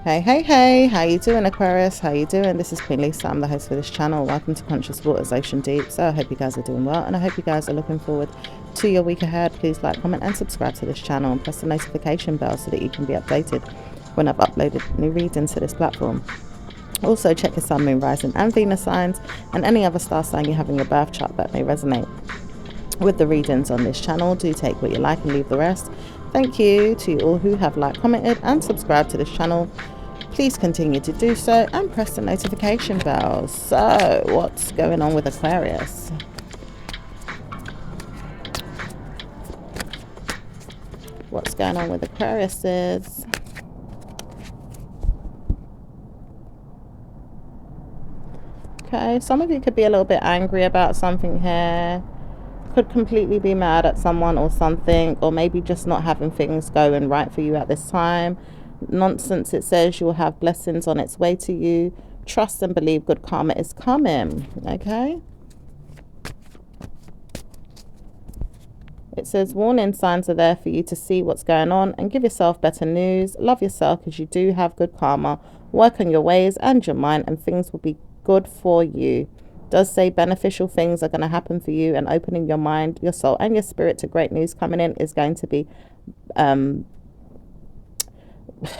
Hey, how you doing, Aquarius? How you doing? This is Queen Lisa. I'm the host for this channel. Welcome to Conscious Waters Ocean Deep. So I hope you guys are doing well, and I hope you guys are looking forward to your week ahead. Please like, comment and subscribe to this channel, and press the notification bell so that you can be updated when I've uploaded new readings to this platform. Also check your sun, moon, rising and Venus signs, and any other star sign you have in your birth chart that may resonate with the readings on this channel. Do take what you like and leave the rest. Thank you to all who have liked, commented and subscribed to this channel. Please continue to do so and press the notification bell. So what's going on with Aquarius? What's going on with Aquarius is... Okay, some of you could be a little bit angry about something here. Could completely be mad at someone or something, or maybe just not having things going right for you at this time. Nonsense, it says you'll have blessings on its way to you. Trust and believe good karma is coming. Okay, it says warning signs are there for you to see what's going on and give yourself better news. Love yourself because you do have good karma. Work on your ways and your mind and things will be good for you. Does say beneficial things are going to happen for you, and opening your mind, your soul and your spirit to great news coming in is going to be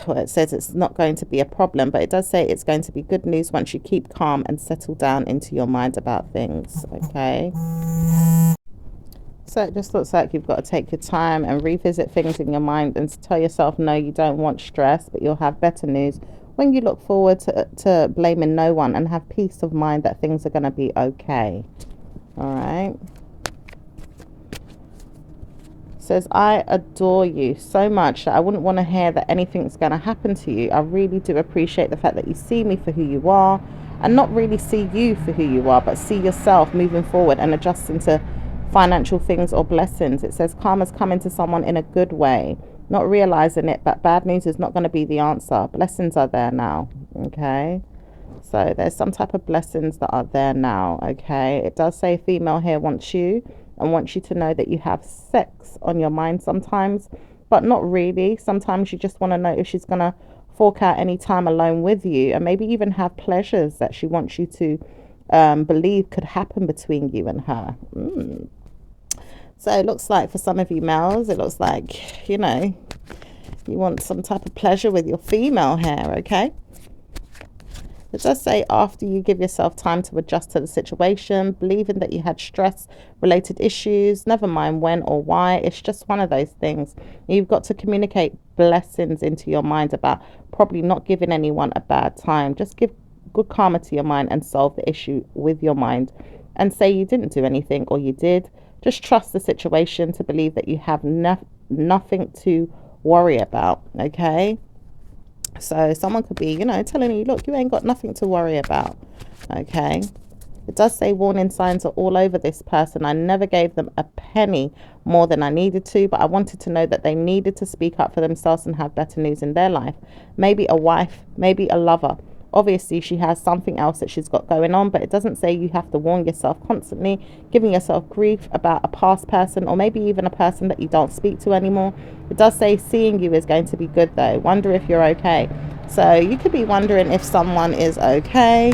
well, it says it's not going to be a problem, but it does say it's going to be good news once you keep calm and settle down into your mind about things. Okay, so it just looks like you've got to take your time and revisit things in your mind and tell yourself no, you don't want stress, but you'll have better news when you look forward to blaming no one and have peace of mind that things are going to be okay. All right. Says, I adore you so much that I wouldn't want to hear that anything's going to happen to you. I really do appreciate the fact that you see me for who you are, and not really see you for who you are, but see yourself moving forward and adjusting to financial things or blessings. It says karma's coming to someone in a good way, not realizing it, but bad news is not going to be the answer. Blessings are there now. Okay, so there's some type of blessings that are there now. Okay, it does say female here wants you and wants you to know that you have sex on your mind sometimes, but not really. Sometimes you just want to know if she's going to fork out any time alone with you, and maybe even have pleasures that she wants you to believe could happen between you and her. So it looks like for some of you males, it looks like, you know, you want some type of pleasure with your female here. Okay, it does say after you give yourself time to adjust to the situation, believing that you had stress related issues, never mind when or why, it's just one of those things. You've got to communicate blessings into your mind about probably not giving anyone a bad time. Just give good karma to your mind and solve the issue with your mind, and say you didn't do anything or you did. Just trust the situation to believe that you have nothing to worry about. Okay, so someone could be, you know, telling you, look, you ain't got nothing to worry about. Okay, it does say warning signs are all over this person. I never gave them a penny more than I needed to, but I wanted to know that they needed to speak up for themselves and have better news in their life. Maybe a wife, maybe a lover. Obviously, she has something else that she's got going on, but it doesn't say you have to warn yourself constantly, giving yourself grief about a past person, or maybe even a person that you don't speak to anymore. It does say seeing you is going to be good, though. Wonder if you're okay. So you could be wondering if someone is okay.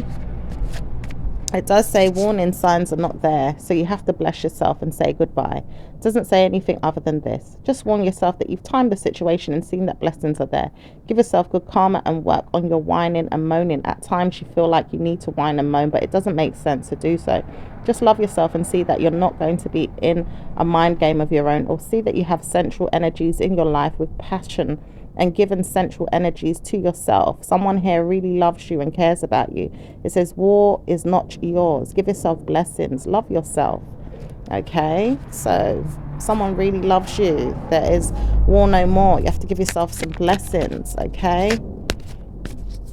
It does say warning signs are not there, so you have to bless yourself and say goodbye. It doesn't say anything other than this. Just warn yourself that you've timed the situation and seen that blessings are there. Give yourself good karma and work on your whining and moaning. At times you feel like you need to whine and moan, but it doesn't make sense to do so. Just love yourself and see that you're not going to be in a mind game of your own, or see that you have central energies in your life with passion and given central energies to yourself. Someone here really loves you and cares about you. It says war is not yours. Give yourself blessings. Love yourself. Okay, so someone really loves you. There is war no more. You have to give yourself some blessings. Okay,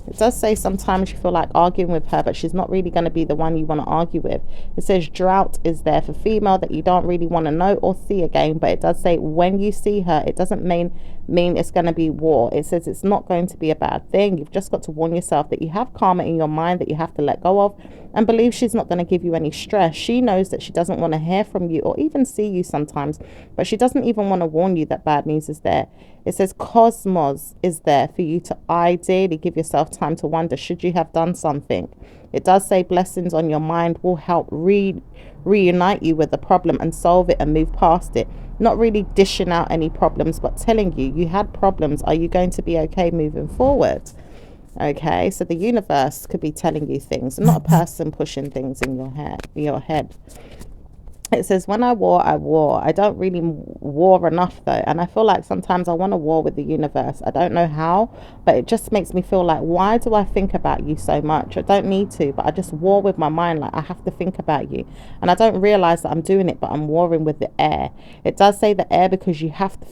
it does say sometimes you feel like arguing with her, but she's not really going to be the one you want to argue with. It says drought is there for female that you don't really want to know or see again, but it does say when you see her, it doesn't mean mean it's going to be war. It says it's not going to be a bad thing. You've just got to warn yourself that you have karma in your mind that you have to let go of, and believe she's not going to give you any stress. She knows that she doesn't want to hear from you or even see you sometimes, but she doesn't even want to warn you that bad news is there. It says cosmos is there for you to ideally give yourself time to wonder, should you have done something? It does say blessings on your mind will help reunite you with the problem and solve it and move past it. Not really dishing out any problems, but telling you had problems. Are you going to be okay moving forward? Okay, so the universe could be telling you things, not a person pushing things in your head. It says, when I war, I war. I don't really war enough, though. And I feel like sometimes I want to war with the universe. I don't know how, but it just makes me feel like, why do I think about you so much? I don't need to, but I just war with my mind. Like, I have to think about you. And I don't realize that I'm doing it, but I'm warring with the air. It does say the air because you have to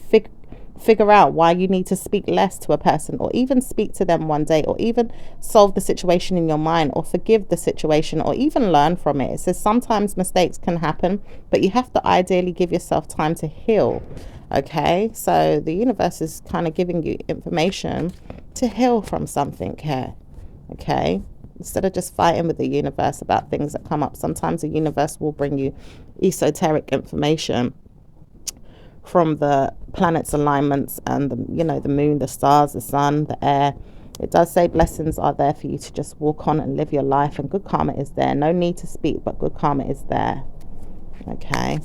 figure out why you need to speak less to a person, or even speak to them one day, or even solve the situation in your mind, or forgive the situation, or even learn from it. It says sometimes mistakes can happen, but you have to ideally give yourself time to heal. Okay, so the universe is kind of giving you information to heal from something here. Okay, instead of just fighting with the universe about things that come up, sometimes the universe will bring you esoteric information from the planets' alignments and the moon, the stars, the sun, the air. It does say blessings are there for you to just walk on and live your life, and good karma is there. No need to speak, but good karma is there. Okay.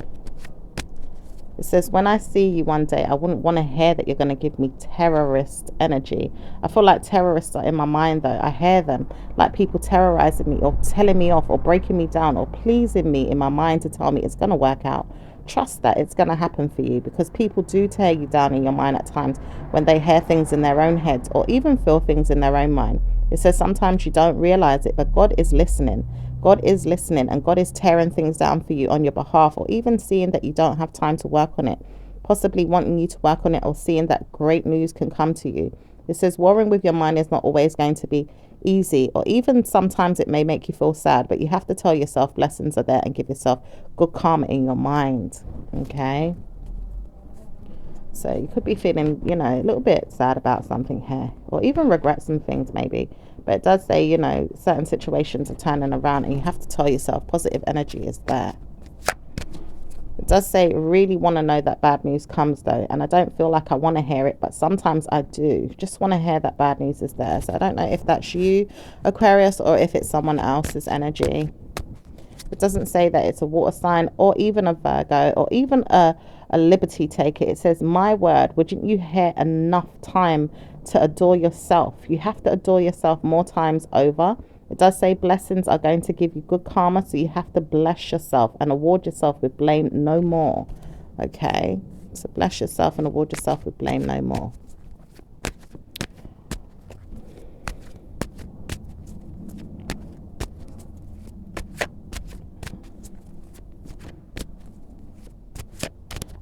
It says, when I see you one day, I wouldn't want to hear that you're going to give me terrorist energy. I feel like terrorists are in my mind, though. I hear them like people terrorizing me, or telling me off, or breaking me down, or pleasing me in my mind to tell me it's going to work out. Trust that it's going to happen for you, because people do tear you down in your mind at times when they hear things in their own heads, or even feel things in their own mind. It says sometimes you don't realize it, but God is listening. God is listening, and God is tearing things down for you on your behalf, or even seeing that you don't have time to work on it, possibly wanting you to work on it, or seeing that great news can come to you. It says warring with your mind is not always going to be easy, or even sometimes it may make you feel sad, but you have to tell yourself blessings are there and give yourself good karma in your mind. Okay, so you could be feeling a little bit sad about something here, or even regret some things maybe, but it does say certain situations are turning around, and you have to tell yourself positive energy is there. It does say really want to know that bad news comes, though, and I don't feel like I want to hear it, but sometimes I do just want to hear that bad news is there. So I don't know if that's you, Aquarius, or if it's someone else's energy. It doesn't say that it's a water sign, or even a Virgo, or even a liberty taker. It says, my word, wouldn't you hear enough time to adore yourself? You have to adore yourself more times over. It does say blessings are going to give you good karma, so you have to bless yourself and award yourself with blame no more. Okay, so bless yourself and award yourself with blame no more.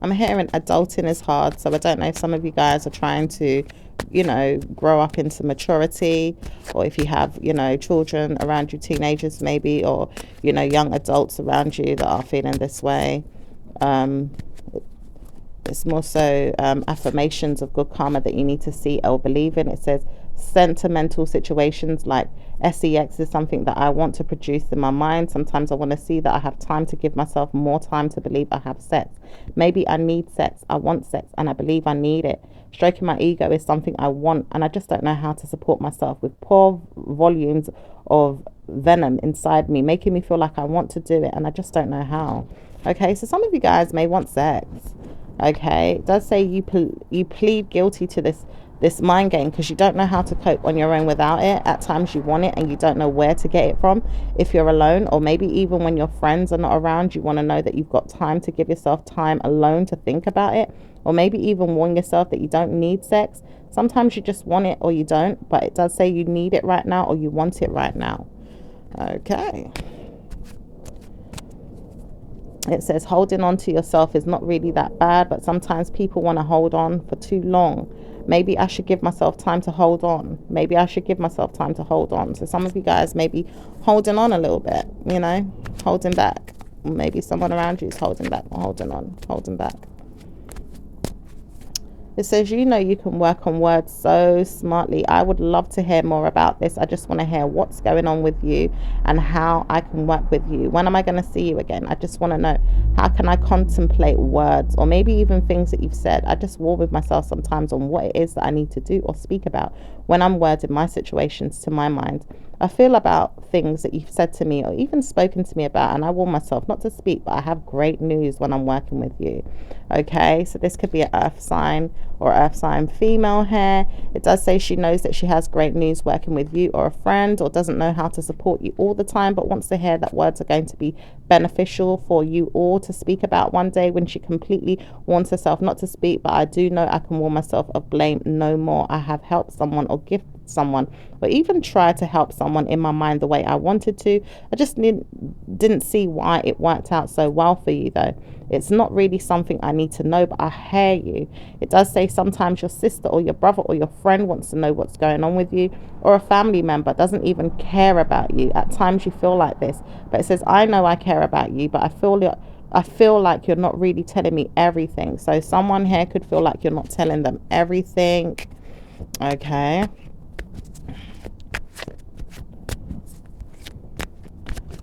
I'm hearing adulting is hard, so I don't know if some of you guys are trying to grow up into maturity, or if you have children around you, teenagers maybe, or young adults around you that are feeling this way. It's more so affirmations of good karma that you need to see or believe in. It says sentimental situations like sex is something that I want to produce in my mind. Sometimes I want to see that I have time to give myself more time to believe I have sex. Maybe I need sex, I want sex, and I believe I need it. Stroking my ego is something I want, and I just don't know how to support myself with poor volumes of venom inside me, making me feel like I want to do it, and I just don't know how. Okay, so some of you guys may want sex. Okay, it does say you plead guilty to this mind game because you don't know how to cope on your own without it. At times you want it and you don't know where to get it from if you're alone, or maybe even when your friends are not around, you want to know that you've got time to give yourself time alone to think about it, or maybe even warn yourself that you don't need sex. Sometimes you just want it or you don't, but it does say you need it right now or you want it right now. Okay. It says holding on to yourself is not really that bad, but sometimes people want to hold on for too long. Maybe I should give myself time to hold on. Maybe I should give myself time to hold on. So some of you guys may be holding on a little bit, holding back. Maybe someone around you is holding back or holding on, holding back. It says, you know, you can work on words so smartly. I would love to hear more about this. I just want to hear what's going on with you and how I can work with you. When am I going to see you again? I just want to know, how can I contemplate words or maybe even things that you've said? I just war with myself sometimes on what it is that I need to do or speak about when I'm wording my situations to my mind. I feel about things that you've said to me or even spoken to me about, and I warn myself not to speak, but I have great news when I'm working with you. Okay, so this could be an earth sign or earth sign female here. It does say she knows that she has great news working with you or a friend, or doesn't know how to support you all the time, but wants to hear that words are going to be beneficial for you all to speak about one day, when she completely warns herself not to speak. But I do know I can warn myself of blame no more. I have helped someone or gifted someone or even tried to help someone in my mind the way I wanted to. I just didn't see why it worked out so well for you though. It's not really something I need to know, but I hear you. It does say sometimes your sister or your brother or your friend wants to know what's going on with you, or a family member doesn't even care about you. At times you feel like this, but it says, I know I care about you, but I feel like you're not really telling me everything. So someone here could feel like you're not telling them everything. Okay.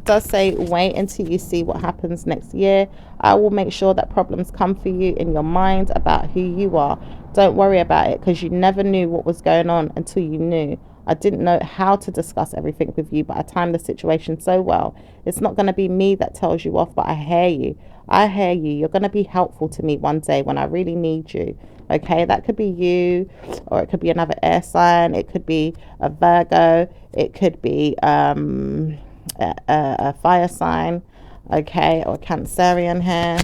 Does say wait until you see what happens next year. I will make sure that problems come for you in your mind about who you are. Don't worry about it, because you never knew what was going on until you knew. I didn't know how to discuss everything with you, but I timed the situation so well. It's not going to be me that tells you off, but I hear you. I hear you. You're going to be helpful to me one day when I really need you. Okay, that could be you, or it could be another air sign. It could be a Virgo. It could be a fire sign, okay, or Cancerian here.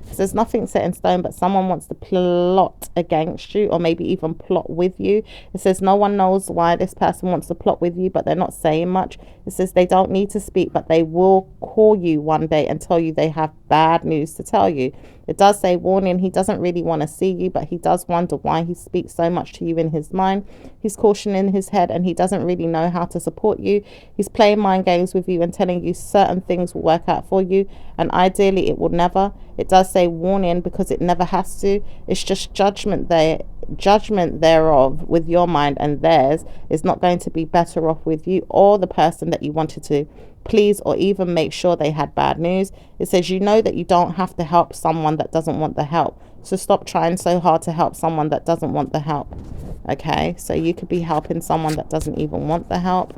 So there's nothing set in stone, but someone wants to plot against you or maybe even plot with you. It says no one knows why this person wants to plot with you, but they're not saying much. It says they don't need to speak, but they will call you one day and tell you they have bad news to tell you. It does say warning, he doesn't really want to see you, but he does wonder why he speaks so much to you in his mind. He's cautioning his head and he doesn't really know how to support you. He's playing mind games with you and telling you certain things will work out for you, and ideally it will never. It does say warning because it never has to. It's just judgment thereof with your mind and theirs is not going to be better off with you or the person that you wanted to please, or even make sure they had bad news. It says you know that you don't have to help someone that doesn't want the help, so stop trying so hard to help someone that doesn't want the help. Okay, so you could be helping someone that doesn't even want the help.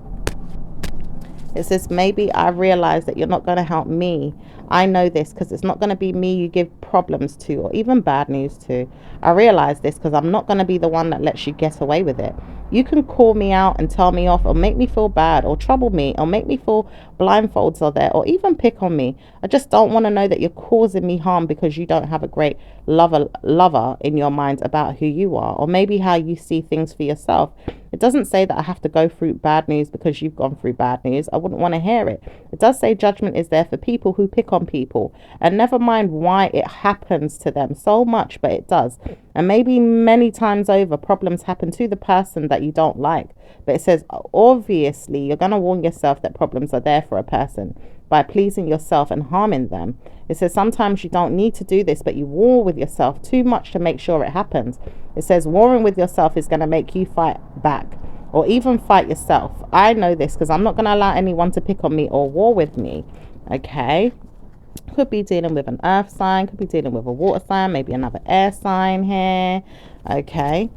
It says maybe I realize that you're not going to help me. I know this because it's not going to be me you give problems to or even bad news to. I realize this because I'm not going to be the one that lets you get away with it. You can call me out and tell me off or make me feel bad or trouble me or make me feel blindfolds are there or even pick on me. I just don't want to know that you're causing me harm because you don't have a great lover in your mind about who you are or maybe how you see things for yourself. It doesn't say that I have to go through bad news because you've gone through bad news. I wouldn't want to hear it. It does say judgment is there for people who pick on people, and never mind why it happens to them so much, but it does. And maybe many times over, problems happen to the person that you don't like. But it says, obviously, you're going to warn yourself that problems are there for a person by pleasing yourself and harming them. It says sometimes you don't need to do this, but you war with yourself too much to make sure it happens. It says warring with yourself is going to make you fight back or even fight yourself. I know this because I'm not going to allow anyone to pick on me or war with me. Okay. Could be dealing with an earth sign, could be dealing with a water sign, maybe another air sign here. Okay.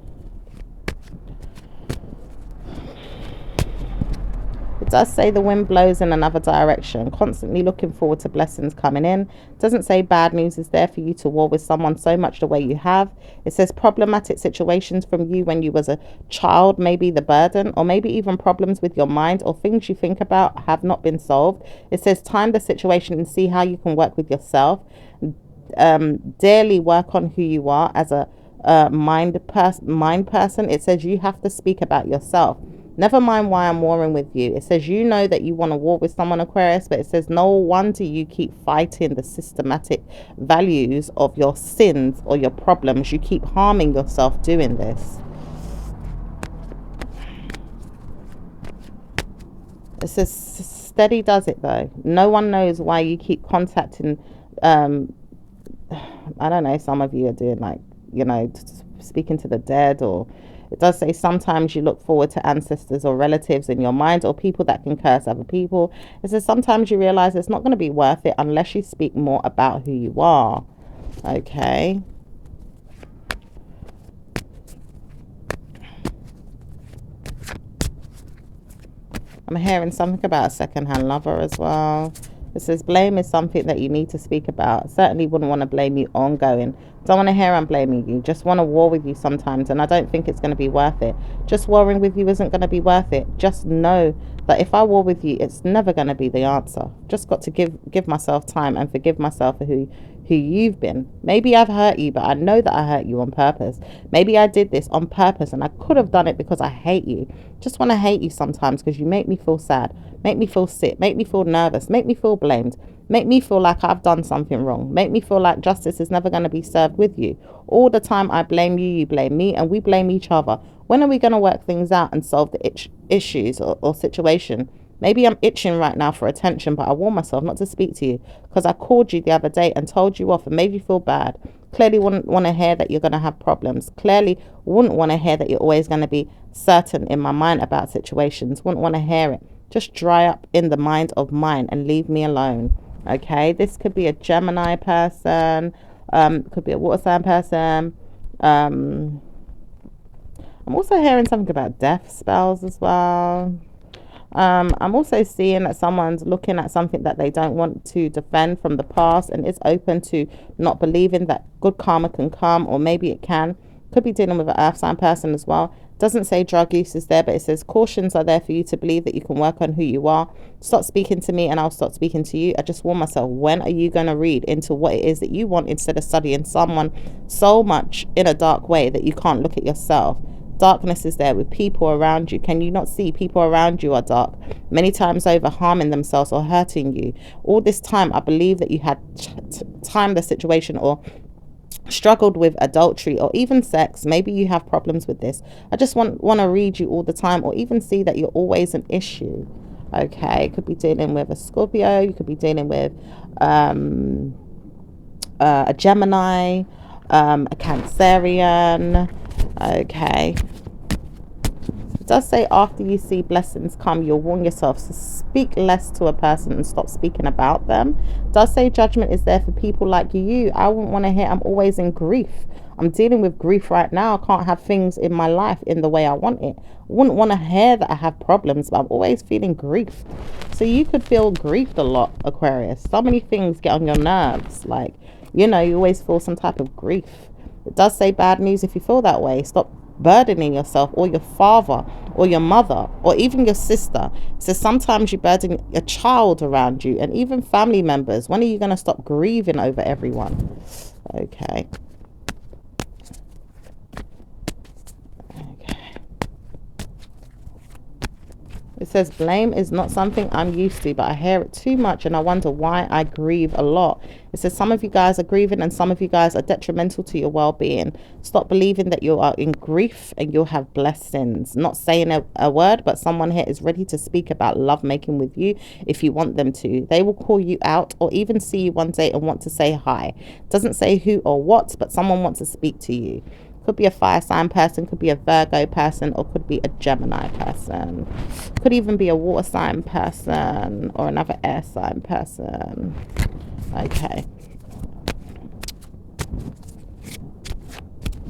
It does say the wind blows in another direction, constantly looking forward to blessings coming in. It doesn't say bad news is there for you to war with someone so much the way you have. It says problematic situations from you when you was a child, maybe the burden, or maybe even problems with your mind or things you think about have not been solved. It says time the situation and see how you can work with yourself. Daily work on who you are as a mind person. It says you have to speak about yourself. Never mind why I'm warring with you. It says you know that you want to war with someone, Aquarius, but it says no wonder you keep fighting the systematic values of your sins or your problems. You keep harming yourself doing this. It says steady does it though. No one knows why you keep contacting I don't know, some of you are doing like, you know, speaking to the dead, or it does say sometimes you look forward to ancestors or relatives in your mind, or people that can curse other people. It says sometimes you realize it's not going to be worth it unless you speak more about who you are. Okay. I'm hearing something about a second-hand lover as well. It says blame is something that you need to speak about. Certainly wouldn't want to blame you ongoing. Don't want to hear I'm blaming you. Just want to war with you sometimes, and I don't think it's going to be worth it. Just warring with you isn't going to be worth it. Just know that if I war with you, it's never going to be the answer. Just got to give myself time and forgive myself for who you've been. Maybe I've hurt you, but I know that I hurt you on purpose. Maybe I did this on purpose, and I could have done it because I hate you. Just want to hate you sometimes because you make me feel sad, make me feel sick, make me feel nervous, make me feel blamed, make me feel like I've done something wrong, make me feel like justice is never going to be served with you. All the time I blame you, you blame me, and we blame each other. When are we going to work things out and solve the issues or situation? Maybe I'm itching right now for attention, but I warn myself not to speak to you because I called you the other day and told you off and made you feel bad. Clearly wouldn't want to hear that you're going to have problems. Clearly wouldn't want to hear that you're always going to be certain in my mind about situations. Wouldn't want to hear it. Just dry up in the mind of mine and leave me alone. Okay, this could be a Gemini person. Could be a water sign person. I'm also hearing something about death spells as well. I'm also seeing that someone's looking at something that they don't want to defend from the past and is open to not believing that good karma can come, or maybe it can. Could be dealing with an earth sign person as well. Doesn't say drug use is there, but it says cautions are there for you to believe that you can work on who you are. Stop speaking to me and I'll stop speaking to you. I just warn myself, when are you going to read into what it is that you want instead of studying someone so much in a dark way that you can't look at yourself? Darkness is there with people around you. Can you not see people around you are dark? Many times over, harming themselves or hurting you. All this time, I believe that you had timed the situation or struggled with adultery or even sex. Maybe you have problems with this. I just want to read you all the time, or even see that you're always an issue. Okay, could be dealing with a Scorpio. You could be dealing with a Gemini, a Cancerian. Okay, it does say after you see blessings come, you'll warn yourself to speak less to a person and stop speaking about them. It does say judgment is there for people like you. I wouldn't want to hear I'm always in grief. I'm dealing with grief right now. I can't have things in my life in the way I want it. I wouldn't want to hear that I have problems, but I'm always feeling grief. So you could feel griefed a lot, Aquarius. So many things get on your nerves. Like, you know, you always feel some type of grief. It does say bad news if you feel that way. Stop burdening yourself or your father or your mother or even your sister. It says sometimes you burden a child around you and even family members. When are you going to stop grieving over everyone? Okay. It says blame is not something I'm used to, but I hear it too much and I wonder why I grieve a lot. It says some of you guys are grieving and some of you guys are detrimental to your well-being. Stop believing that you are in grief and you'll have blessings. Not saying a word, but someone here is ready to speak about love making with you if you want them to. They will call you out or even see you one day and want to say hi. Doesn't say who or what, but someone wants to speak to you. Could be a fire sign person, could be a Virgo person, or could be a Gemini person. Could even be a water sign person or another air sign person. Okay.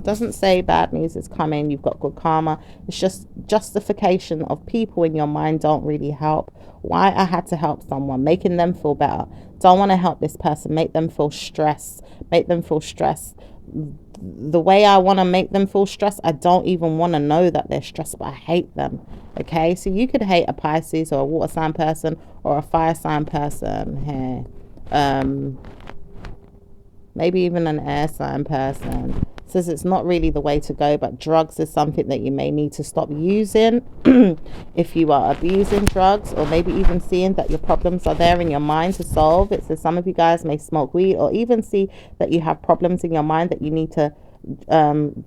Doesn't say bad news is coming, you've got good karma. It's just justification of people in your mind don't really help. Why I had to help someone, making them feel better. Don't want to help this person, make them feel stressed. Make them feel stressed. The way I want to make them feel stressed, I don't even want to know that they're stressed, but I hate them. Okay, so you could hate a Pisces or a water sign person or a fire sign person here. Maybe even an air sign person. Says it's not really the way to go, but drugs is something that you may need to stop using if you are abusing drugs, or maybe even seeing that your problems are there in your mind to solve. It says some of you guys may smoke weed or even see that you have problems in your mind that you need to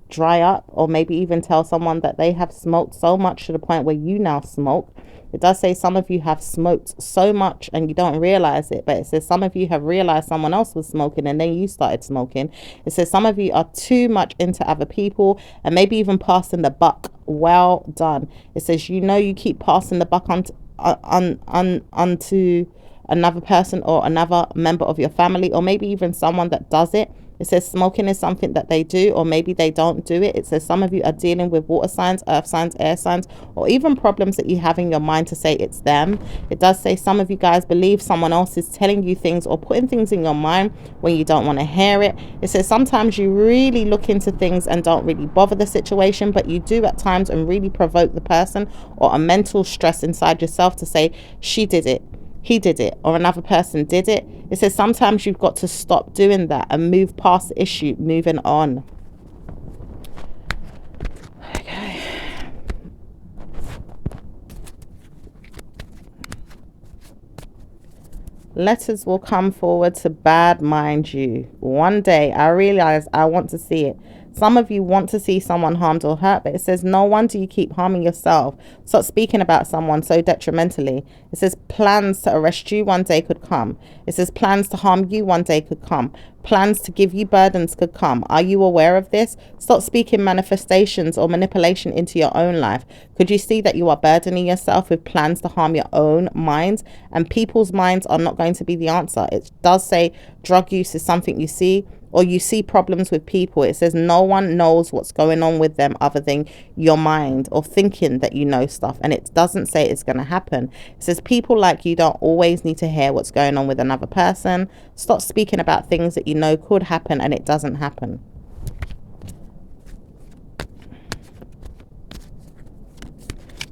dry up, or maybe even tell someone that they have smoked so much to the point where you now smoke. It does say some of you have smoked so much and you don't realize it, but it says some of you have realized someone else was smoking and then you started smoking. It says some of you are too much into other people and maybe even passing the buck. Well done. It says, you know, you keep passing the buck onto another person or another member of your family, or maybe even someone that does it. It says smoking is something that they do, or maybe they don't do it. It says some of you are dealing with water signs, earth signs, air signs, or even problems that you have in your mind to say it's them. It does say some of you guys believe someone else is telling you things or putting things in your mind when you don't want to hear it. It says sometimes you really look into things and don't really bother the situation, but you do at times and really provoke the person, or a mental stress inside yourself to say she did it, he did it, or another person did it. It says sometimes you've got to stop doing that and move past the issue, moving on. Okay. Letters will come forward to bad mind you. One day I realize I want to see it. Some of you want to see someone harmed or hurt, but it says no wonder you keep harming yourself. Stop speaking about someone so detrimentally. It says plans to arrest you one day could come. It says plans to harm you one day could come. Plans to give you burdens could come. Are you aware of this? Stop speaking manifestations or manipulation into your own life. Could you see that you are burdening yourself with plans to harm your own mind? And people's minds are not going to be the answer. It does say drug use is something you see, or you see problems with people. It says no one knows what's going on with them other than your mind, or thinking that you know stuff, and it doesn't say it's going to happen. It says people like you don't always need to hear what's going on with another person. Stop speaking about things that you know could happen and it doesn't happen.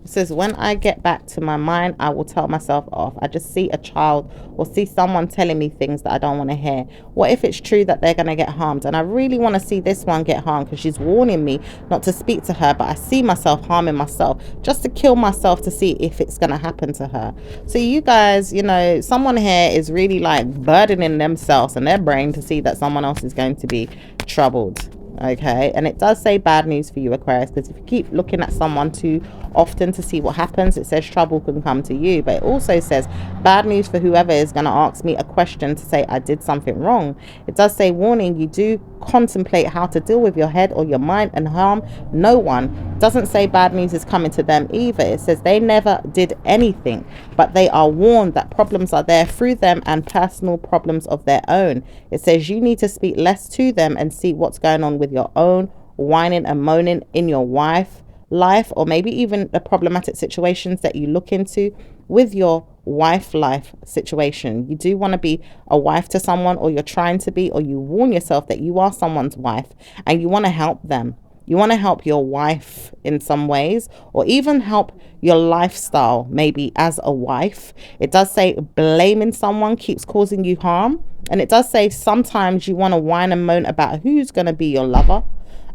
It says, when I get back to my mind, I will tell myself off. I just see a child or see someone telling me things that I don't want to hear. What if it's true that they're going to get harmed? And I really want to see this one get harmed because she's warning me not to speak to her, but I see myself harming myself just to kill myself to see if it's going to happen to her. So you guys, you know, someone here is really like burdening themselves and their brain to see that someone else is going to be troubled. Okay, and it does say bad news for you, Aquarius, because if you keep looking at someone too often to see what happens, it says trouble can come to you. But it also says bad news for whoever is going to ask me a question to say I did something wrong. It does say warning, you do contemplate how to deal with your head or your mind and harm no one. It doesn't say bad news is coming to them either. It says they never did anything, but they are warned that problems are there through them and personal problems of their own. It says you need to speak less to them and see what's going on with your own whining and moaning in your life, or maybe even the problematic situations that you look into with your wife life situation. You do want to be a wife to someone, or you're trying to be, or you warn yourself that you are someone's wife and you want to help them. You want to help your wife in some ways, or even help your lifestyle maybe as a wife. It does say blaming someone keeps causing you harm. And it does say sometimes you want to whine and moan about who's going to be your lover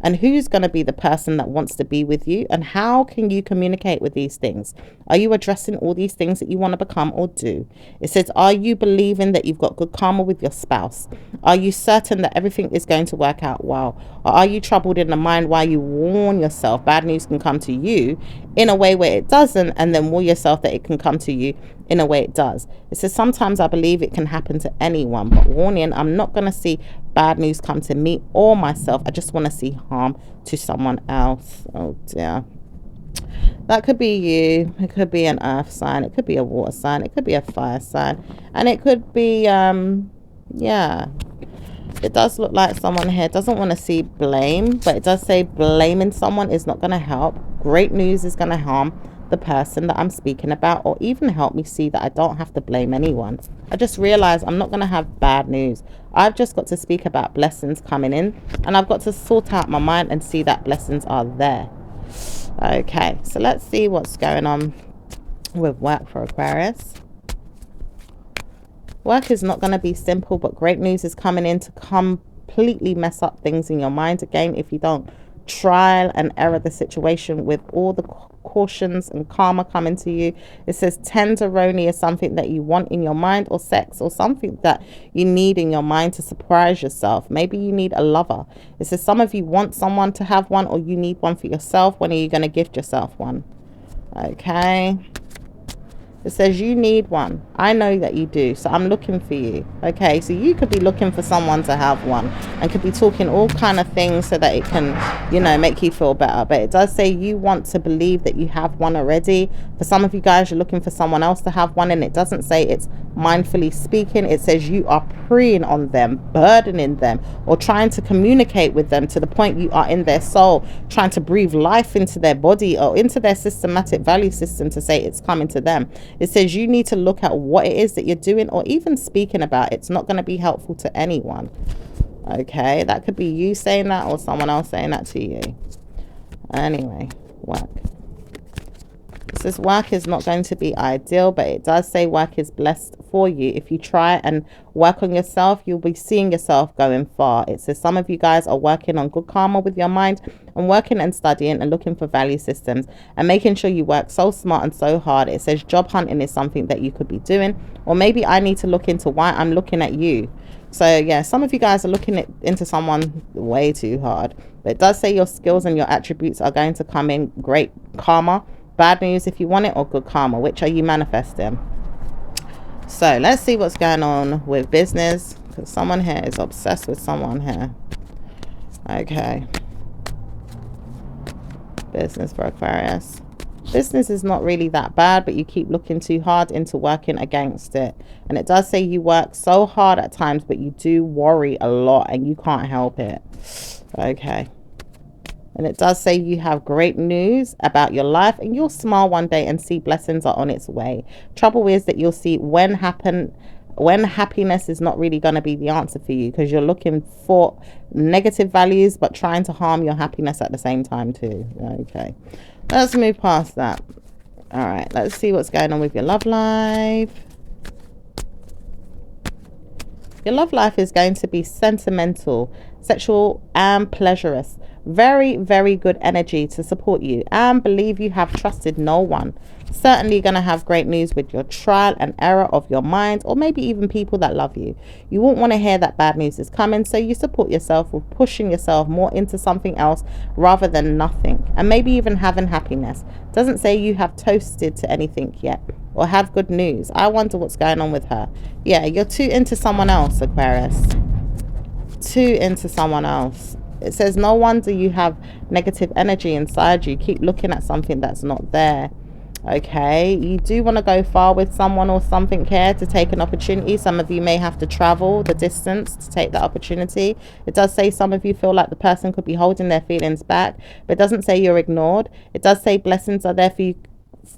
and who's going to be the person that wants to be with you, and how can you communicate with these things? Are you addressing all these things that you want to become or do? It says, are you believing that you've got good karma with your spouse? Are you certain that everything is going to work out well? Or are you troubled in the mind while you warn yourself bad news can come to you in a way where it doesn't, and then warn yourself that it can come to you in a way it does? It says sometimes I believe it can happen to anyone, but warning, I'm not going to see bad news come to me or myself. I just want to see harm to someone else. Oh dear. That could be you. It could be an earth sign. It could be a water sign. It could be a fire sign. And it could be yeah, it does look like someone here doesn't want to see blame, but it does say blaming someone is not going to help. Great news is going to harm the person that I'm speaking about, or even help me see that I don't have to blame anyone. I just realized I'm not going to have bad news. I've just got to speak about blessings coming in, and I've got to sort out my mind and see that blessings are there. Okay, so let's see what's going on with work for Aquarius. Work is not going to be simple, but great news is coming in to completely mess up things in your mind again if you don't trial and error the situation with all the cautions and karma coming to you. It says tenderoni is something that you want in your mind, or sex, or something that you need in your mind to surprise yourself. Maybe you need a lover. It says some of you want someone to have one, or you need one for yourself. When are you going to gift yourself one? Okay. It says you need one. I know that you do, so I'm looking for you. Okay, so you could be looking for someone to have one, and could be talking all kind of things so that it can, you know, make you feel better. But it does say you want to believe that you have one already. For some of you guys, you're looking for someone else to have one, and it doesn't say it's mindfully speaking. It says you are preying on them, burdening them, or trying to communicate with them to the point you are in their soul, trying to breathe life into their body or into their systematic value system to say it's coming to them. It says you need to look at what it is that you're doing or even speaking about. It's not going to be helpful to anyone. Okay, that could be you saying that or someone else saying that to you. Anyway, work. It says work is not going to be ideal, but it does say work is blessed for you. If you try and work on yourself, you'll be seeing yourself going far. It says some of you guys are working on good karma with your mind and working and studying and looking for value systems and making sure you work so smart and so hard. It says job hunting is something that you could be doing, or maybe I need to look into why I'm looking at you. So yeah, some of you guys are looking into someone way too hard, but it does say your skills and your attributes are going to come in great karma. Bad news if you want it, or good karma. Which are you manifesting? So let's see what's going on with business, because someone here is obsessed with someone here. Okay. Business for Aquarius. Business is not really that bad, but you keep looking too hard into working against it. And it does say you work so hard at times, but you do worry a lot and you can't help it. Okay. And it does say you have great news about your life, and you'll smile one day and see blessings are on its way. Trouble is that you'll see when happiness is not really going to be the answer for you, because you're looking for negative values but trying to harm your happiness at the same time too. Okay, let's move past that. All right, let's see what's going on with your love life. Your love life is going to be sentimental, sexual, and pleasurous. Very, very good energy to support you, and believe you have trusted no one. Certainly going to have great news with your trial and error of your mind, or maybe even people that love you. You won't want to hear that bad news is coming, so you support yourself with pushing yourself more into something else rather than nothing, and maybe even having happiness. Doesn't say you have toasted to anything yet or have good news. I wonder what's going on with her. Yeah, you're too into someone else, Aquarius. Too into someone else. It says no wonder you have negative energy inside you. Keep looking at something that's not there. Okay, you do want to go far with someone or something here to take an opportunity. Some of you may have to travel the distance to take that opportunity. It does say some of you feel like the person could be holding their feelings back, but it doesn't say you're ignored. It does say blessings are there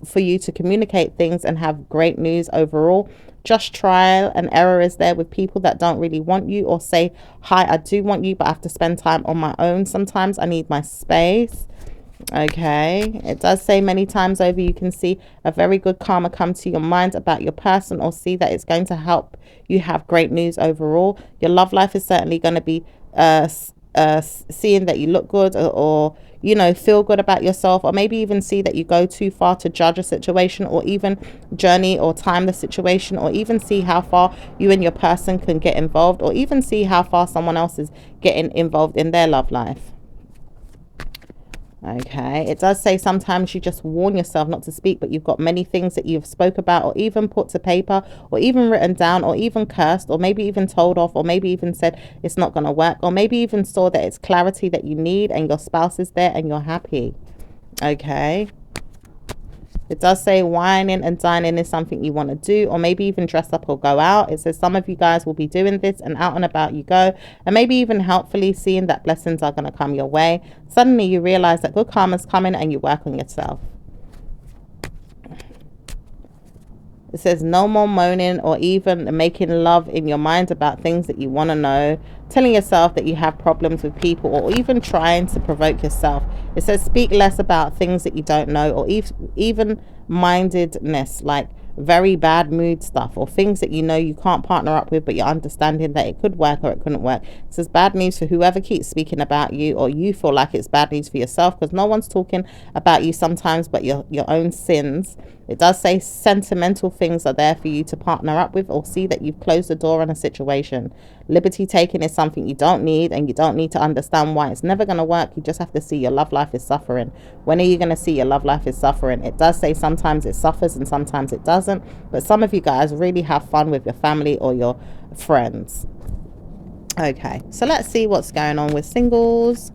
for you to communicate things and have great news overall. Just trial and error is there with people that don't really want you, or say, hi, I do want you, but I have to spend time on my own. Sometimes I need my space. Okay, it does say many times over you can see a very good karma come to your mind about your person, or see that it's going to help you have great news overall. Your love life is certainly going to be seeing that you look good, or you know, feel good about yourself, or maybe even see that you go too far to judge a situation, or even journey or time the situation, or even see how far you and your person can get involved, or even see how far someone else is getting involved in their love life. Okay, it does say sometimes you just warn yourself not to speak, but you've got many things that you've spoke about, or even put to paper, or even written down, or even cursed, or maybe even told off, or maybe even said it's not going to work, or maybe even saw that it's clarity that you need and your spouse is there and you're happy. Okay. It does say whining and dining is something you want to do, or maybe even dress up or go out. It says some of you guys will be doing this, and out and about you go, and maybe even helpfully seeing that blessings are going to come your way. Suddenly you realize that good karma's coming and you work on yourself. It says no more moaning or even making love in your mind about things that you want to know. telling yourself that you have problems with people, or even trying to provoke yourself. It says speak less about things that you don't know, or even mindedness, like very bad mood stuff, or things that you know you can't partner up with, but you're understanding that it could work or it couldn't work. It says bad news for whoever keeps speaking about you, or you feel like it's bad news for yourself, because no one's talking about you sometimes but your own sins. It does say sentimental things are there for you to partner up with, or see that you've closed the door on a situation. Liberty taking is something you don't need, and you don't need to understand why it's never going to work. You just have to see your love life is suffering. When are you going to see your love life is suffering? It does say sometimes it suffers and sometimes it doesn't, but some of you guys really have fun with your family or your friends. Okay, so let's see what's going on with singles.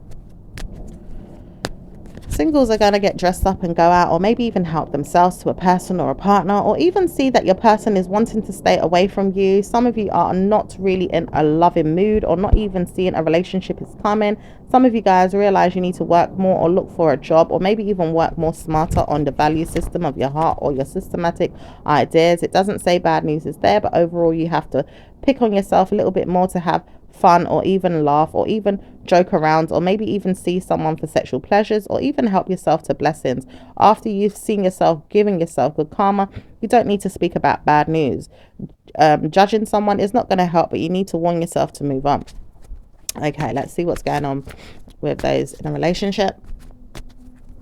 Singles are going to get dressed up and go out, or maybe even help themselves to a person or a partner, or even see that your person is wanting to stay away from you. Some of you are not really in a loving mood, or not even seeing a relationship is coming. Some of you guys realize you need to work more, or look for a job, or maybe even work more smarter on the value system of your heart or your systematic ideas. It doesn't say bad news is there, but overall you have to pick on yourself a little bit more to have fun, or even laugh, or even joke around, or maybe even see someone for sexual pleasures, or even help yourself to blessings. After you've seen yourself giving yourself good karma, you don't need to speak about bad news. Judging someone is not going to help, but you need to warn yourself to move on. Okay, let's see what's going on with those in a relationship.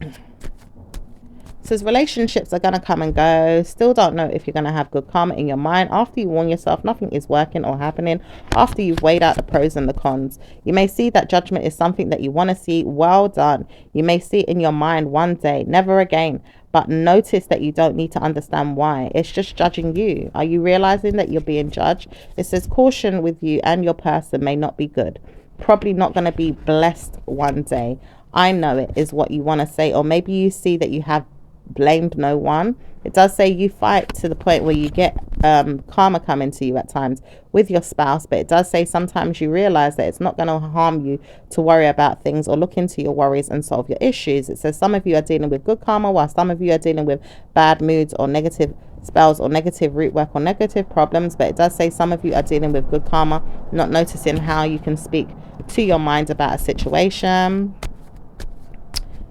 It says relationships are going to come and go. Still don't know if you're going to have good karma in your mind. After you warn yourself nothing is working or happening, after you've weighed out the pros and the cons, you may see that judgment is something that you want to see. Well done. You may see it in your mind one day, never again. But notice that you don't need to understand why. It's just judging you. Are you realizing that you're being judged? It says caution with you and your person may not be good. Probably not going to be blessed one day. I know it is what you want to say. Or maybe you see that you have blamed no one. It does say you fight to the point where you get karma coming to you at times with your spouse, but it does say sometimes you realize that it's not going to harm you to worry about things or look into your worries and solve your issues. It says some of you are dealing with good karma, while some of you are dealing with bad moods or negative spells or negative root work or negative problems. But it does say some of you are dealing with good karma, not noticing how you can speak to your mind about a situation.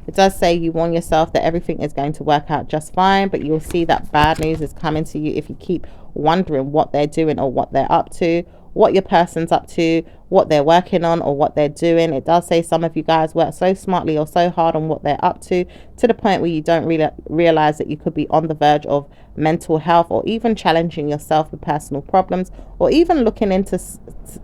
It does say you warn yourself that everything is going to work out just fine, but you'll see that bad news is coming to you if you keep wondering what they're doing or what they're up to, what your person's up to, what they're working on or what they're doing. It does say some of you guys work so smartly or so hard on what they're up to the point where you don't really realize that you could be on the verge of mental health, or even challenging yourself with personal problems, or even looking into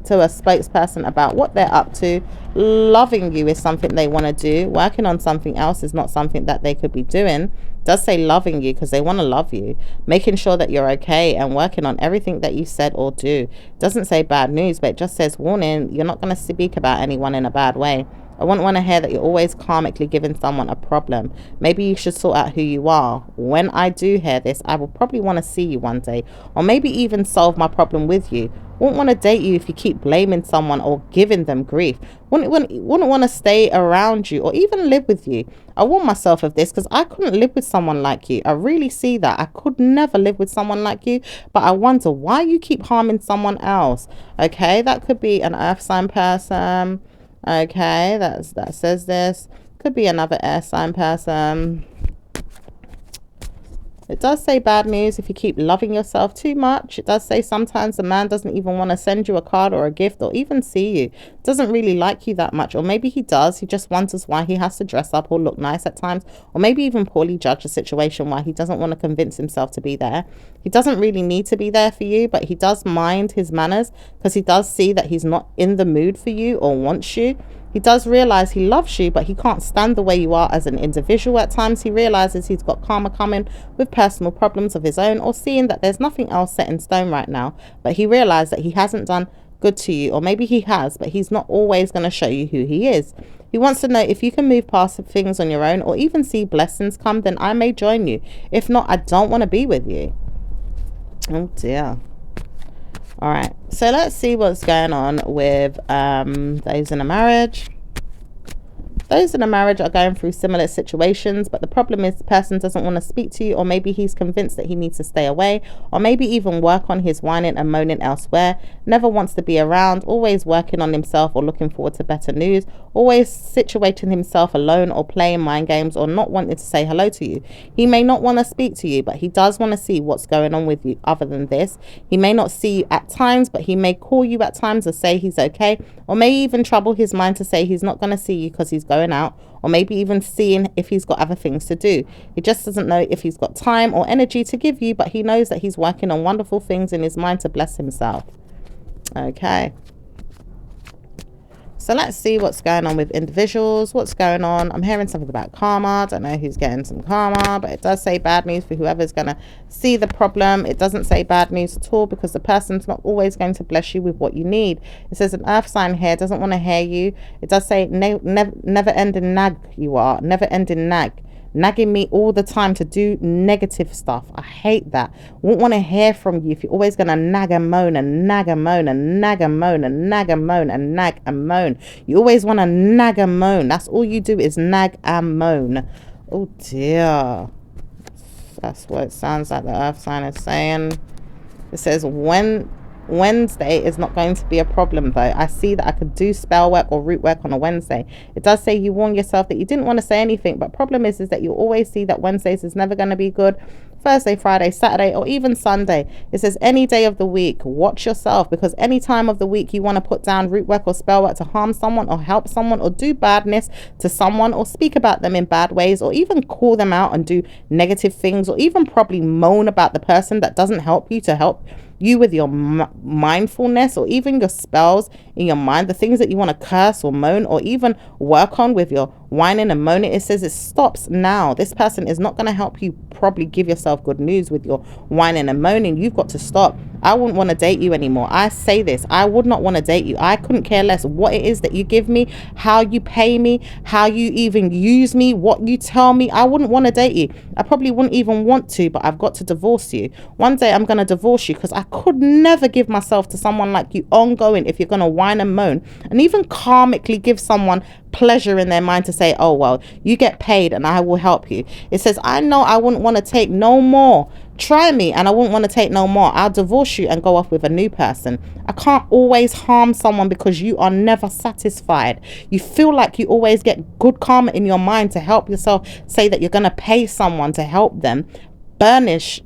to a spokesperson about what they're up to. Loving you is something they want to do. Working on something else is not something that they could be doing. It does say loving you because they want to love you, making sure that you're okay, and working on everything that you said or do. It doesn't say bad news, but it just says warning, you're not going to speak about anyone in a bad way. I wouldn't want to hear that you're always karmically giving someone a problem. Maybe you should sort out who you are. When I do hear this, I will probably want to see you one day, or maybe even solve my problem with you. Wouldn't want to date you if you keep blaming someone or giving them grief. Wouldn't want to stay around you or even live with you. I warn myself of this because I couldn't live with someone like you. I really see that. I could never live with someone like you, but I wonder why you keep harming someone else. Okay, that could be an earth sign person. Okay, that says this. Could be another air sign person. It does say bad news if you keep loving yourself too much. It does say sometimes the man doesn't even want to send you a card or a gift or even see you. Doesn't really like you that much. Or maybe he does. He just wonders why he has to dress up or look nice at times. Or maybe even poorly judge a situation why he doesn't want to convince himself to be there. He doesn't really need to be there for you, but he does mind his manners because he does see that he's not in the mood for you or wants you. He does realize he loves you, but he can't stand the way you are as an individual. At times, he realizes he's got karma coming with personal problems of his own, or seeing that there's nothing else set in stone right now. But he realized that he hasn't done good to you, or maybe he has, but he's not always going to show you who he is. He wants to know if you can move past things on your own, or even see blessings come, then I may join you. If not, I don't want to be with you. Oh dear. All right, so let's see what's going on with those in a marriage. Those in a marriage are going through similar situations, but the problem is the person doesn't want to speak to you, or maybe he's convinced that he needs to stay away, or maybe even work on his whining and moaning elsewhere, never wants to be around, always working on himself or looking forward to better news, always situating himself alone or playing mind games or not wanting to say hello to you. He may not want to speak to you, but he does want to see what's going on with you. Other than this, he may not see you at times, but he may call you at times to say he's okay, or may even trouble his mind to say he's not going to see you because he's going out, or maybe even seeing if he's got other things to do. He just doesn't know if he's got time or energy to give you, but he knows that he's working on wonderful things in his mind to bless himself. Okay. So let's see what's going on with individuals. What's going on? I'm hearing something about karma. I don't know who's getting some karma, but it does say bad news for whoever's going to see the problem. It doesn't say bad news at all, because the person's not always going to bless you with what you need. It says an earth sign here doesn't want to hear you. It does say never ending nag you are. Never ending nag. Nagging me all the time to do negative stuff. I hate that. Won't want to hear from you if you're always going to nag and moan and nag and moan and nag and moan and nag and moan and nag and moan. You always want to nag and moan. That's all you do is nag and moan. Oh dear. That's what it sounds like the earth sign is saying. It says Wednesday is not going to be a problem though. I see that I could do spell work or root work on a Wednesday. It does say you warn yourself that you didn't want to say anything, but problem is that you always see that Wednesdays is never going to be good. Thursday, Friday, Saturday, or even Sunday. It says any day of the week. Watch yourself, because any time of the week you want to put down root work or spell work to harm someone or help someone or do badness to someone or speak about them in bad ways or even call them out and do negative things or even probably moan about the person that doesn't help you to help you with your mindfulness or even your spells in your mind, the things that you want to curse or moan or even work on with your whining and moaning. It says it stops now. This person is not going to help you probably give yourself good news with your whining and moaning. You've got to stop. I wouldn't want to date you anymore. I say this. I would not want to date you. I couldn't care less what it is that you give me, how you pay me, how you even use me, what you tell me. I wouldn't want to date you. I probably wouldn't even want to, but I've got to divorce you. One day I'm going to divorce you, because I could never give myself to someone like you ongoing if you're going to whine and moan and even karmically give someone pleasure in their mind to say, oh well, you get paid and I will help you. It says I know I wouldn't want to take no more. Try me and I wouldn't want to take no more. I'll divorce you and go off with a new person. I can't always harm someone because you are never satisfied. You feel like you always get good karma in your mind to help yourself, say that you're going to pay someone to help them banish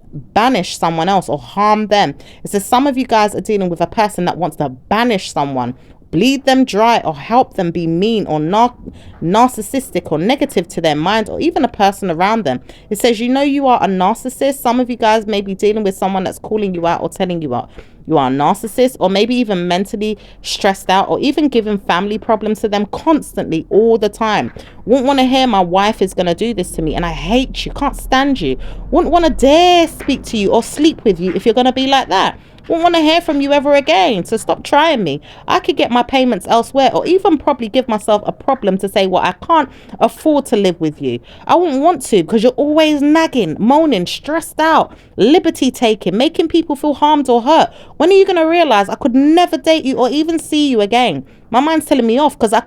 someone else or harm them. It says some of you guys are dealing with a person that wants to banish someone, bleed them dry, or help them be mean or narcissistic or negative to their mind, or even a person around them. It says you know you are a narcissist. Some of you guys may be dealing with someone that's calling you out or telling you out you are a narcissist, or maybe even mentally stressed out, or even giving family problems to them constantly all the time. Wouldn't want to hear my wife is going to do this to me and I hate you, can't stand you. Wouldn't want to dare speak to you or sleep with you if you're going to be like that. Won't want to hear from you ever again, so stop trying me. I could get my payments elsewhere, or even probably give myself a problem to say, well, I can't afford to live with you. I wouldn't want to, because you're always nagging, moaning, stressed out, liberty taking, making people feel harmed or hurt. When are you going to realize I could never date you or even see you again? My mind's telling me off, because I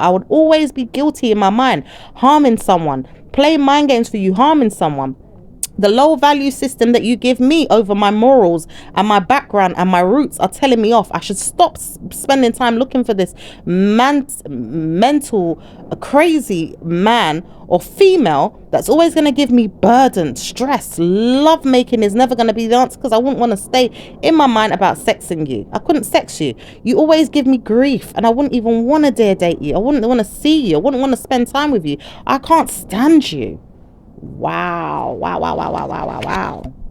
would always be guilty in my mind, harming someone, playing mind games for you, harming someone. The low value system that you give me over my morals and my background and my roots are telling me off. I should stop spending time looking for this mental, crazy man or female that's always going to give me burden, stress. Love making is never going to be the answer, because I wouldn't want to stay in my mind about sexing you. I couldn't sex you. You always give me grief, and I wouldn't even want to dare date you. I wouldn't want to see you. I wouldn't want to spend time with you. I can't stand you. Wow.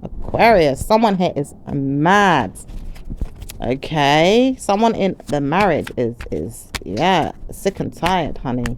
Aquarius, someone here is mad. Okay, someone in the marriage is sick and tired, honey.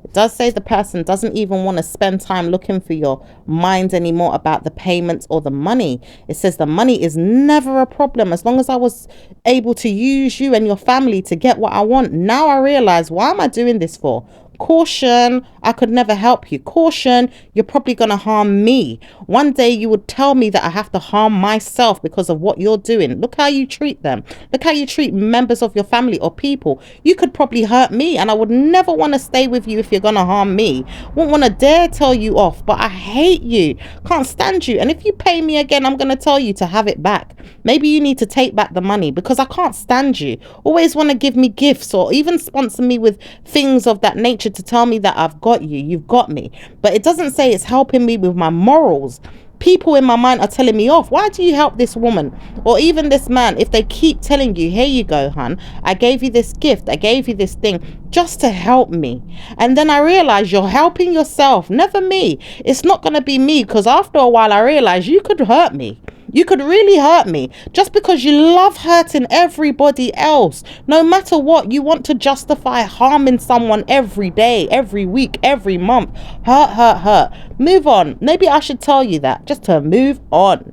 It does say the person doesn't even want to spend time looking for your mind anymore about the payments or the money. It says the money is never a problem as long as I was able to use you and your family to get what I want. Now I realize, why am I doing this for? Caution, I could never help you. Caution, you're probably going to harm me. One day you would tell me that I have to harm myself because of what you're doing. Look how you treat them. Look how you treat members of your family or people. You could probably hurt me, and I would never want to stay with you if you're going to harm me. Wouldn't want to dare tell you off, but I hate you. Can't stand you. And if you pay me again, I'm going to tell you to have it back. Maybe you need to take back the money because I can't stand you. Always want to give me gifts or even sponsor me with things of that nature to tell me that I've got you, you've got me. But it doesn't say it's helping me with my morals. People in my mind are telling me off. Why do you help this woman or even this man if they keep telling you, here you go, hun, I gave you this gift, I gave you this thing just to help me? And then I realize you're helping yourself, never me. It's not going to be me, because after a while I realize you could hurt me. You could really hurt me just because you love hurting everybody else. No matter what, you want to justify harming someone every day, every week, every month. Hurt, hurt, hurt. Move on. Maybe I should tell you that, just to move on.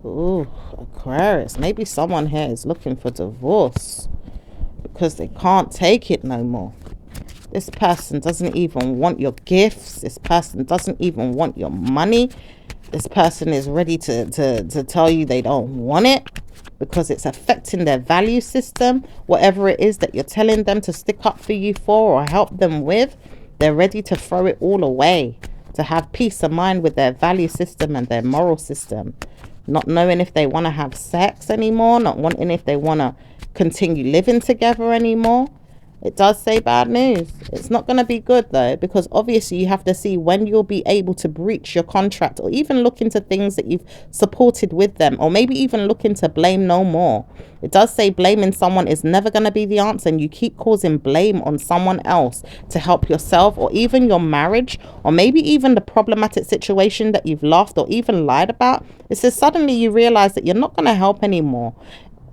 Ooh, Aquarius. Maybe someone here is looking for divorce because they can't take it no more. This person doesn't even want your gifts. This person doesn't even want your money. This person is ready to tell you they don't want it because it's affecting their value system. Whatever it is that you're telling them to stick up for you for or help them with, they're ready to throw it all away, to have peace of mind with their value system and their moral system. Not knowing if they want to have sex anymore, not wanting if they want to continue living together anymore. It does say bad news. It's not going to be good though, because obviously you have to see when you'll be able to breach your contract or even look into things that you've supported with them, or maybe even look into blame no more. It does say blaming someone is never going to be the answer, and you keep causing blame on someone else to help yourself or even your marriage, or maybe even the problematic situation that you've laughed or even lied about. It says suddenly you realize that you're not going to help anymore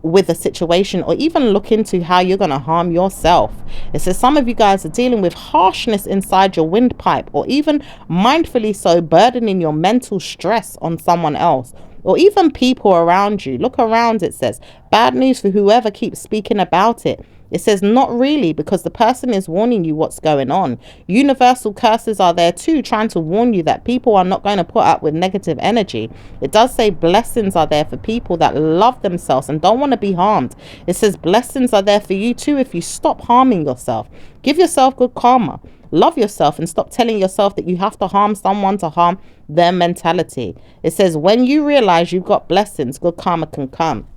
with a situation, or even look into how you're going to harm yourself. It says some of you guys are dealing with harshness inside your windpipe, or even mindfully so burdening your mental stress on someone else or even people around you. Look around, it says. Bad news for whoever keeps speaking about it. It says not really, because the person is warning you what's going on. Universal curses are there too, trying to warn you that people are not going to put up with negative energy. It does say blessings are there for people that love themselves and don't want to be harmed. It says blessings are there for you too if you stop harming yourself. Give yourself good karma. Love yourself and stop telling yourself that you have to harm someone to harm their mentality. It says when you realize you've got blessings, good karma can come.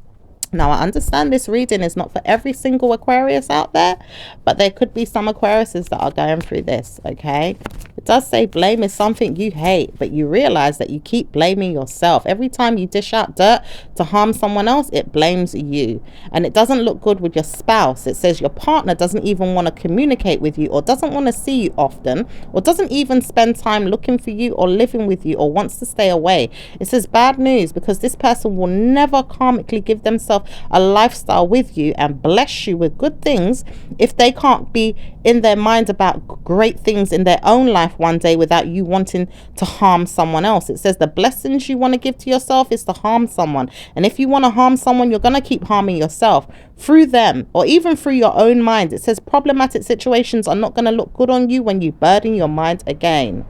Now, I understand this reading is not for every single Aquarius out there, but there could be some Aquariuses that are going through this, okay? It does say blame is something you hate, but you realize that you keep blaming yourself. Every time you dish out dirt to harm someone else, it blames you. And it doesn't look good with your spouse. It says your partner doesn't even want to communicate with you, or doesn't want to see you often, or doesn't even spend time looking for you or living with you, or wants to stay away. It says bad news, because this person will never karmically give themselves a lifestyle with you and bless you with good things if they can't be in their mind about great things in their own life one day without you wanting to harm someone else. It says the blessings you want to give to yourself is to harm someone, and if you want to harm someone, you're going to keep harming yourself through them or even through your own mind. It says problematic situations are not going to look good on you when you burden your mind again.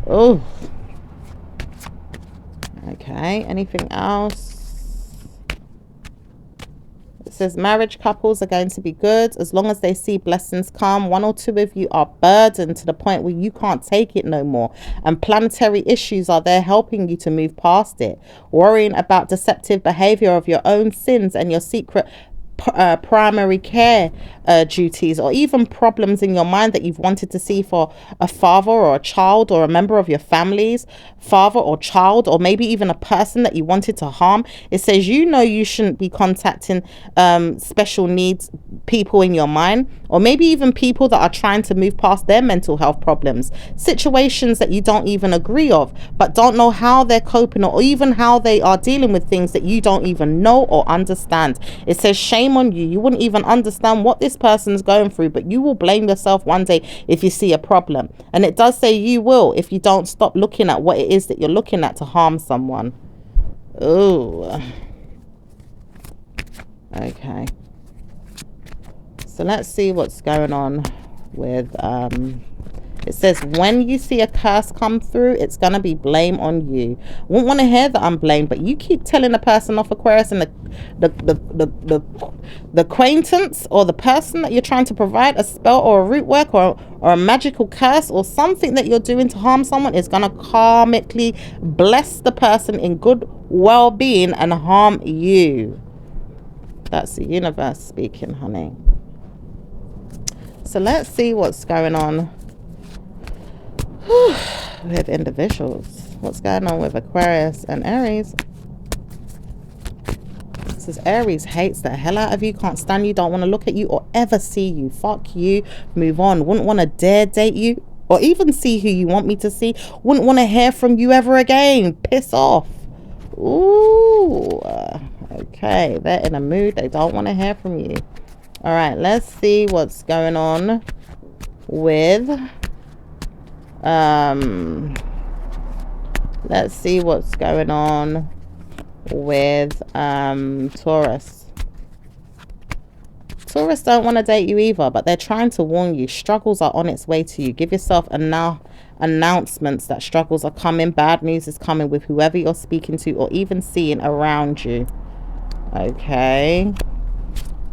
Oh, okay. Anything else? It says marriage couples are going to be good as long as they see blessings come. One or two of you are burdened to the point where you can't take it no more, and planetary issues are there helping you to move past it. Worrying about deceptive behavior of your own sins and your secret primary care duties, or even problems in your mind that you've wanted to see for a father or a child or a member of your family's father or child, or maybe even a person that you wanted to harm. It says you shouldn't be contacting special needs people in your mind, or maybe even people that are trying to move past their mental health problems, situations that you don't even agree of but don't know how they're coping, or even how they are dealing with things that you don't even know or understand. It says shame on you. You wouldn't even understand what this person's going through, but you will blame yourself one day if you see a problem. And it does say you will if you don't stop looking at what it is that you're looking at to harm someone. Oh, okay. So let's see what's going on with it says when you see a curse come through, it's gonna be blame on you. Wouldn't want to hear that I'm blamed, but you keep telling the person off, Aquarius, and the acquaintance or the person that you're trying to provide a spell or a root work or a magical curse or something that you're doing to harm someone is gonna karmically bless the person in good well-being and harm you. That's the universe speaking, honey. So let's see what's going on with individuals. What's going on with Aquarius and Aries? It says Aries hates the hell out of you, can't stand you, don't want to look at you or ever see you. Fuck you, move on. Wouldn't want to dare date you or even see who you want me to see. Wouldn't want to hear from you ever again. Piss off. Ooh, okay, they're in a mood. They don't want to hear from you. All right, let's see what's going on with let's see what's going on with Taurus. Taurus don't want to date you either, but they're trying to warn you. Struggles are on its way to you. Give yourself announcements that struggles are coming. Bad news is coming with whoever you're speaking to or even seeing around you. Okay,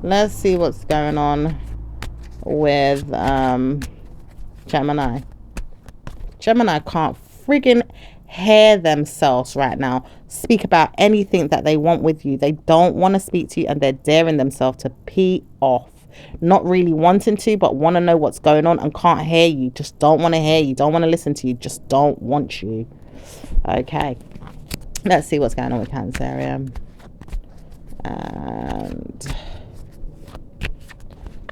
let's see what's going on with Gemini. Gemini can't friggin' hear themselves right now speak about anything that they want with you. They don't want to speak to you and they're daring themselves to pee off. Not really wanting to, but want to know what's going on and can't hear you. Just don't want to hear you. Don't want to listen to you. Just don't want you. Okay. Let's see what's going on with Cancerium. And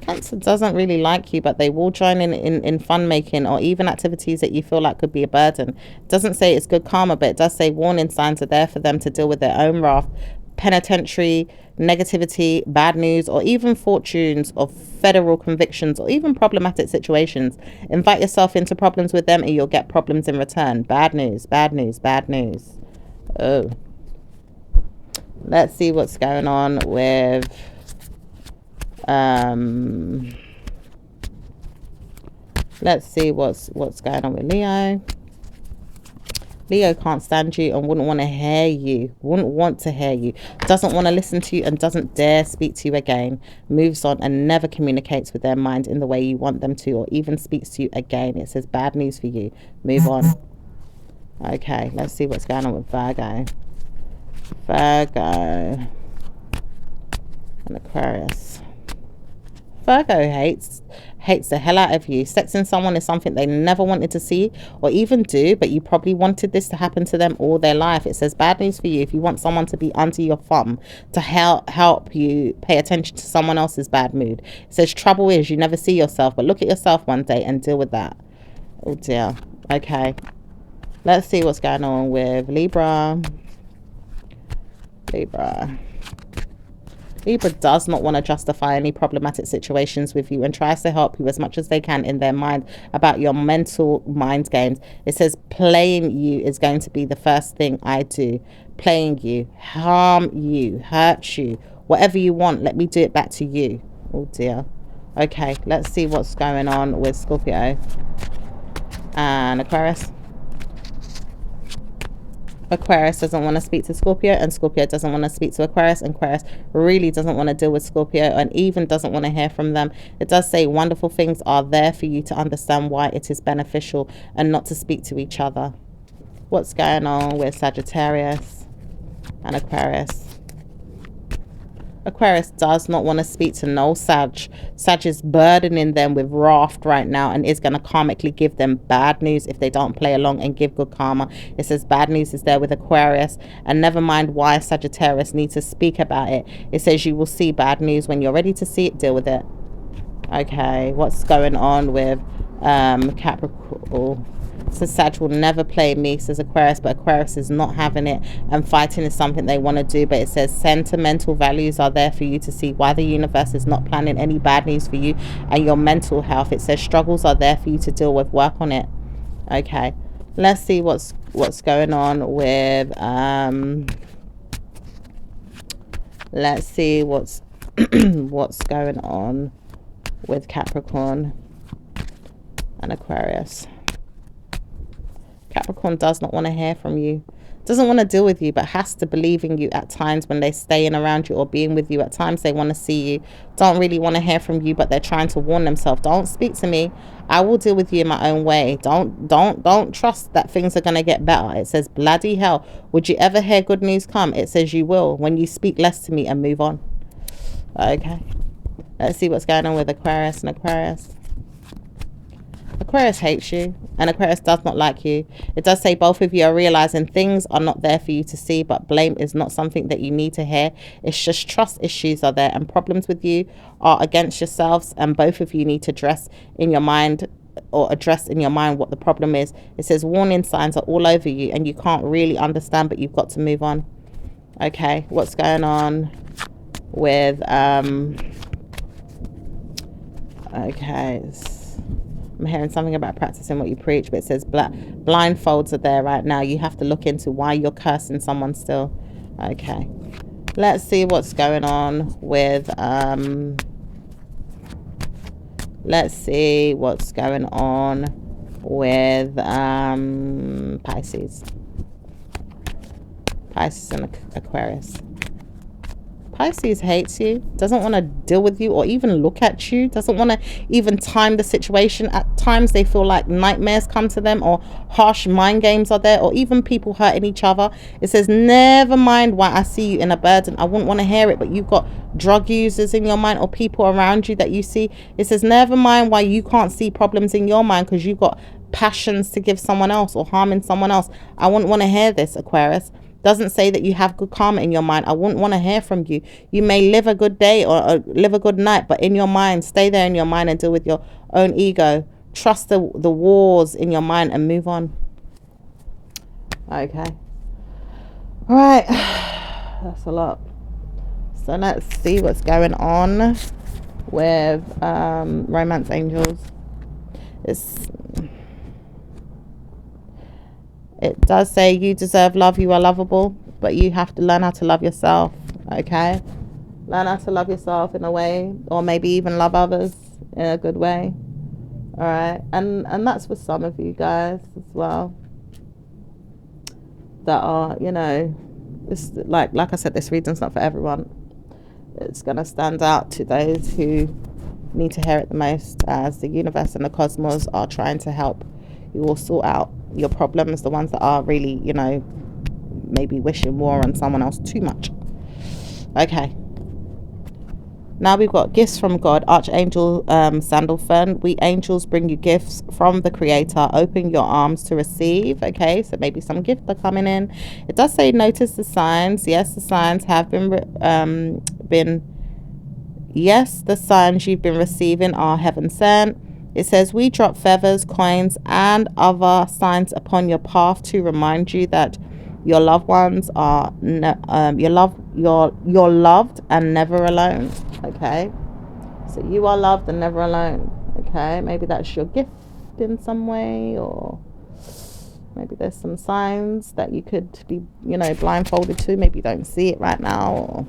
Cancer doesn't really like you, but they will join in fun making or even activities that you feel like could be a burden. It doesn't say it's good karma, but it does say warning signs are there for them to deal with their own wrath, penitentiary, negativity, bad news, or even fortunes of federal convictions or even problematic situations. Invite yourself into problems with them and you'll get problems in return. Bad news, bad news, bad news. Oh. Let's see what's going on with let's see what's going on with Leo. Leo can't stand you and wouldn't want to hear you. Wouldn't want to hear you. Doesn't want to listen to you and doesn't dare speak to you again. Moves on and never communicates with their mind in the way you want them to or even speaks to you again. It says bad news for you. Move on. Okay, let's see what's going on with Virgo. Virgo and Aquarius. Virgo hates the hell out of you. Sexing someone is something they never wanted to see or even do, but you probably wanted this to happen to them all their life. It says bad news for you if you want someone to be under your thumb, to help you pay attention to someone else's bad mood. It says trouble is you never see yourself, but look at yourself one day and deal with that. Oh dear. Okay, let's see what's going on with Libra. Libra does not want to justify any problematic situations with you and tries to help you as much as they can in their mind about your mental mind games. It says playing you is going to be the first thing I do. Playing you, harm you, hurt you, whatever you want, let me do it back to you. Oh dear. Okay, let's see what's going on with Scorpio and Aquarius. Aquarius doesn't want to speak to Scorpio and Scorpio doesn't want to speak to Aquarius, and Aquarius really doesn't want to deal with Scorpio and even doesn't want to hear from them. It does say wonderful things are there for you to understand why it is beneficial and not to speak to each other. What's going on with Sagittarius and Aquarius? Aquarius does not want to speak to no Sag. Sag is burdening them with wrath right now and is going to karmically give them bad news if they don't play along and give good karma. It says bad news is there with Aquarius, and never mind why Sagittarius needs to speak about it. It says you will see bad news when you're ready to see it. Deal with it. Okay, what's going on with Capricorn? So Sag will never play me, says Aquarius, but Aquarius is not having it, and fighting is something they want to do. But it says sentimental values are there for you to see why the universe is not planning any bad news for you and your mental health. It says struggles are there for you to deal with. Work on it. Okay, let's see what's going on with let's see what's what's going on with Capricorn and Aquarius. Capricorn does not want to hear from you, doesn't want to deal with you, but has to believe in you at times when they're staying around you or being with you. At times they want to see you, don't really want to hear from you, but they're trying to warn themselves, don't speak to me, I will deal with you in my own way. Don't trust that things are going to get better. It says, bloody hell, would you ever hear good news come? It says you will when you speak less to me and move on. Okay, let's see what's going on with Aquarius and Aquarius. Aquarius hates you and Aquarius does not like you. It does say both of you are realizing things are not there for you to see, but blame is not something that you need to hear. It's just trust issues are there and problems with you are against yourselves, and both of you need to address in your mind what the problem is. It says warning signs are all over you and you can't really understand, but you've got to move on. Okay, what's going on with okay, I'm hearing something about practicing what you preach, but it says blindfolds are there right now. You have to look into why you're cursing someone still. Okay, let's see what's going on with Pisces and Aquarius. Pisces hates you, doesn't want to deal with you or even look at you, doesn't want to even time the situation. At times they feel like nightmares come to them, or harsh mind games are there, or even people hurting each other. It says, never mind why I see you in a burden. I wouldn't want to hear it, but you've got drug users in your mind or people around you that you see. It says, never mind why you can't see problems in your mind because you've got passions to give someone else or harming someone else. I wouldn't want to hear this, Aquarius. Doesn't say that you have good karma in your mind. I wouldn't want to hear from you. You may live a good day or live a good night, but in your mind, stay there in your mind and deal with your own ego. Trust the wars in your mind and move on. Okay. All right. That's a lot. So let's see what's going on with romance angels. It does say you deserve love, you are lovable, but you have to learn how to love yourself. Okay, learn how to love yourself in a way, or maybe even love others in a good way. All right, and that's for some of you guys as well that are, you know, this, like I said, this reading's not for everyone. It's going to stand out to those who need to hear it the most, as the universe and the cosmos are trying to help you all sort out your problems, the ones that are really, you know, maybe wishing war on someone else too much. Okay, now we've got gifts from God. Archangel Sandalphon, we angels bring you gifts from the Creator. Open your arms to receive. Okay, so maybe some gifts are coming in. It does say notice the signs. Yes, the signs have yes, the signs you've been receiving are heaven sent. It says, we drop feathers, coins, and other signs upon your path to remind you that your loved ones are you're loved and never alone. Okay, so you are loved and never alone. Okay, maybe that's your gift in some way, or maybe there's some signs that you could be, you know, blindfolded to. Maybe you don't see it right now. Or...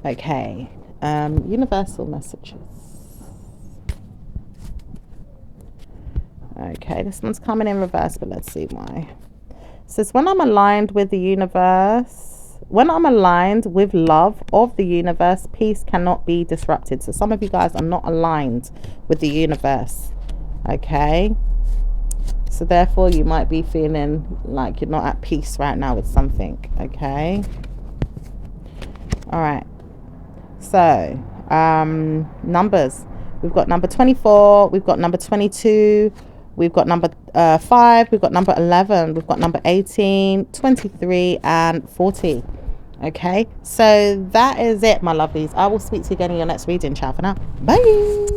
okay, universal messages. Okay, this one's coming in reverse, but let's see why. It says, when I'm aligned with the universe, when I'm aligned with love of the universe, peace cannot be disrupted. So some of you guys are not aligned with the universe. Okay, so therefore you might be feeling like you're not at peace right now with something. Okay, all right, so numbers. We've got number 24, we've got number 22, we've got number 5, we've got number 11, we've got number 18, 23, and 40. Okay, so that is it, my lovelies. I will speak to you again in your next reading. Ciao for now. Bye.